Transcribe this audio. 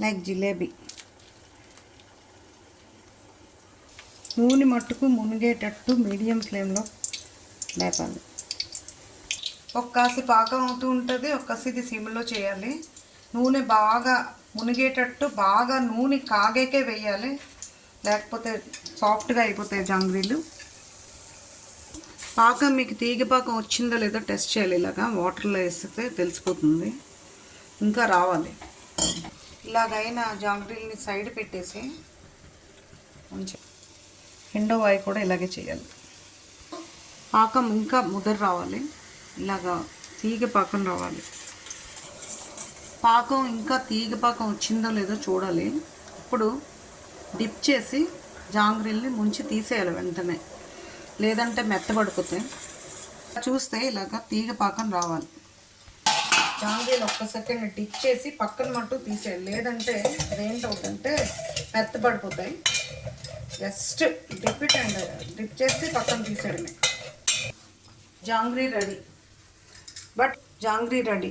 Like jalebi. నూనె మట్టుకు మునిగేటట్టు medium ఫ్లేమ్లో లేపాలి. ఒక్కాసి పాకం అవుతూ ఉంటుంది, ఒక్కసి ఇది సిమ్లో చేయాలి. నూనె బాగా మునిగేటట్టు బాగా నూనె కాగేకే వేయాలి, లేకపోతే సాఫ్ట్గా అయిపోతాయి జాంగ్రీలు. పాకం మీకు తీగ పాకం వచ్చిందో లేదో టెస్ట్ చేయాలి. ఇలాగా వాటర్లో వేస్తే తెలిసిపోతుంది. ఇంకా రావాలి. ఇలాగైనా జాంగ్రీల్ని సైడ్ పెట్టేసి కొంచెం రెండో వాయి కూడా ఇలాగే చేయాలి. పాకం ఇంకా ముద్దరు రావాలి, ఇలాగా తీగ పాకం రావాలి. పాకం ఇంకా తీగ పాకం వచ్చిందో లేదో చూడాలి. ఇప్పుడు డిప్ చేసి జాంగ్రీల్ని ముంచి తీసేయాలి వెంటనే, లేదంటే మెత్తబడిపోతాయి. చూస్తే ఇలాగ తీగ పాకం రావాలి. జాంగ్రీలు ఒక్క సెకండ్ డిప్ చేసి పక్కన మట్టు తీసేయాలి, లేదంటే అదేంటవుతుంటే మెత్తబడిపోతాయి. Just dip it and dip చేసి పక్కన తీసేయడమే. జాంగ్రీ రెడీ. జాంగ్రీ రెడీ.